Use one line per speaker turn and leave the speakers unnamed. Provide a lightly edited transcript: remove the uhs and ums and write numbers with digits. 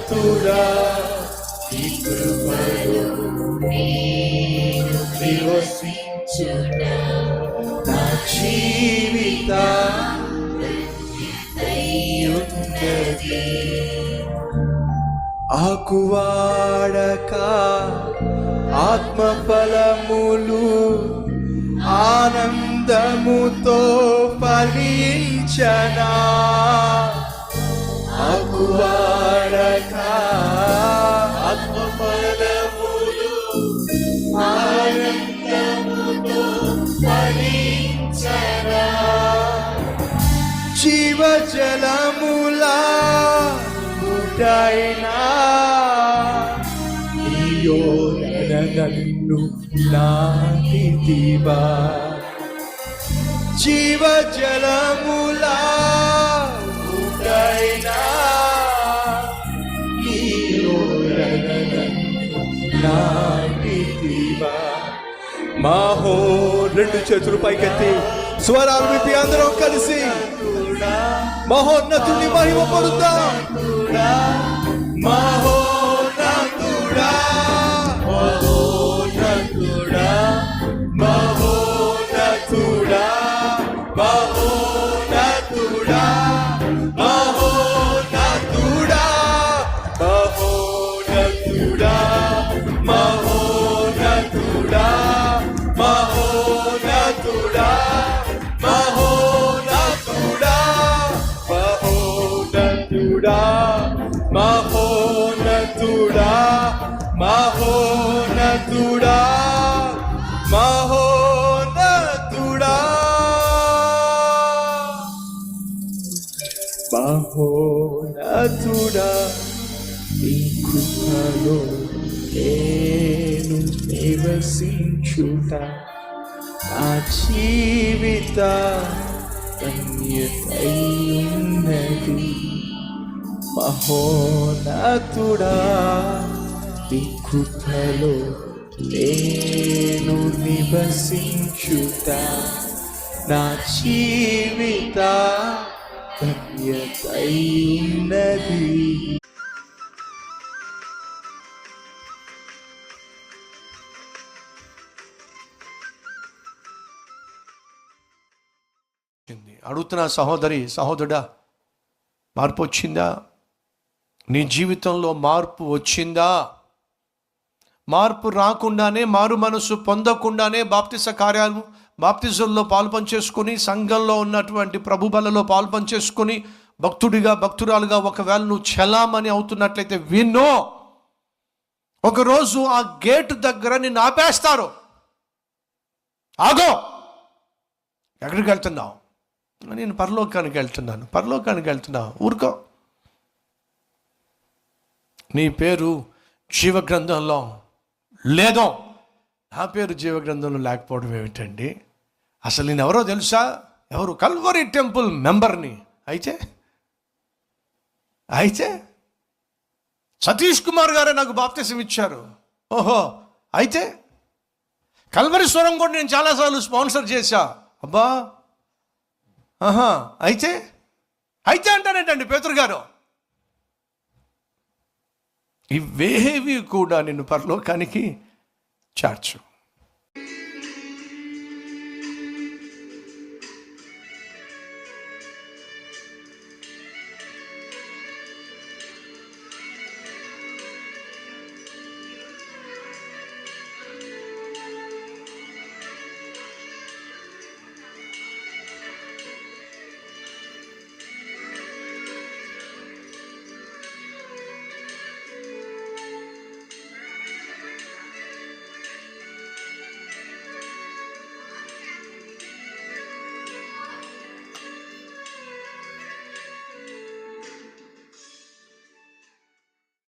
మహోన్నతుడా నీ కృపలో నేను నివసించునా నా జీవిత ఉన్నది ఆకువాడక ఆత్మ ఫలములు ఆనందముతో ఫలించనా ఆకువాడక ఆత్మ ఫలములు ఆనందముతో ఫలించనా జీవజలములా ముటైనా నన్ను నాటివా జీవజలములా ముటైనా నాటివా మహో రెండు చేతులు పైకెత్తి స్వరాలు విప్పి అందరం కలిసి మహోన్నతుని మహిమ పడుద్దాం మహోన్నతుడా మహోన్నతుడా మహోన్నతుడా మహోన్నతుడా మహోన్నతుడా మహోన్నతుడా మహోన్నతుడా మహోన్నతుడా మహోన్నతుడా మహోన్నతుడా మహోన్నతుడా మహోన్నతుడా మహోన్నతుడా నీ కృపలో నేను నివసించుట నా జీవిత ధన్యతయున్నది మహోన్నతుడా నీ కృపలో నేను నివసించుట నా జీవిత ధన్యతయున్నది అడుగుతున్న సహోదరి సహోదరుడా మార్పు వచ్చిందా? నీ జీవితంలో మార్పు వచ్చిందా? మార్పు రాకుండానే, మారు మనసు పొందకుండానే బాప్తిస కార్యాలు బాప్తిజంలో పాల్పంచేసుకొని సంఘంలో ఉన్నటువంటి ప్రభు బలలో పాల్పంచేసుకొని భక్తుడిగా భక్తురాలుగా ఒకవేళ నువ్వు చలామణి అవుతున్నట్లయితే విన్నో, ఒకరోజు ఆ గేటు దగ్గర నిన్ను ఆపేస్తారు. ఆగో, ఎక్కడికి వెళ్తున్నావు? నేను పరలోకానికి వెళ్తున్నాను. పరలోకానికి వెళ్తున్నావు, ఊరుకో. నీ పేరు జీవగ్రంథంలో లేదో. నా పేరు జీవగ్రంథంలో లేకపోవడం ఏమిటండి? అసలు నేను ఎవరో తెలుసా? ఎవరు? కల్వరీ టెంపుల్ మెంబర్ని. అయితే సతీష్ కుమార్ గారే నాకు బాప్తిసం ఇచ్చారు. ఓహో, అయితే కల్వరి స్వరం కూడా నేను చాలాసార్లు స్పాన్సర్ చేశా. అబ్బా, ఆహా, అయితే అంటానేంటండి పేతురు గారు? ఇవేవి కూడా నిన్ను పరలోకానికి చేర్చు.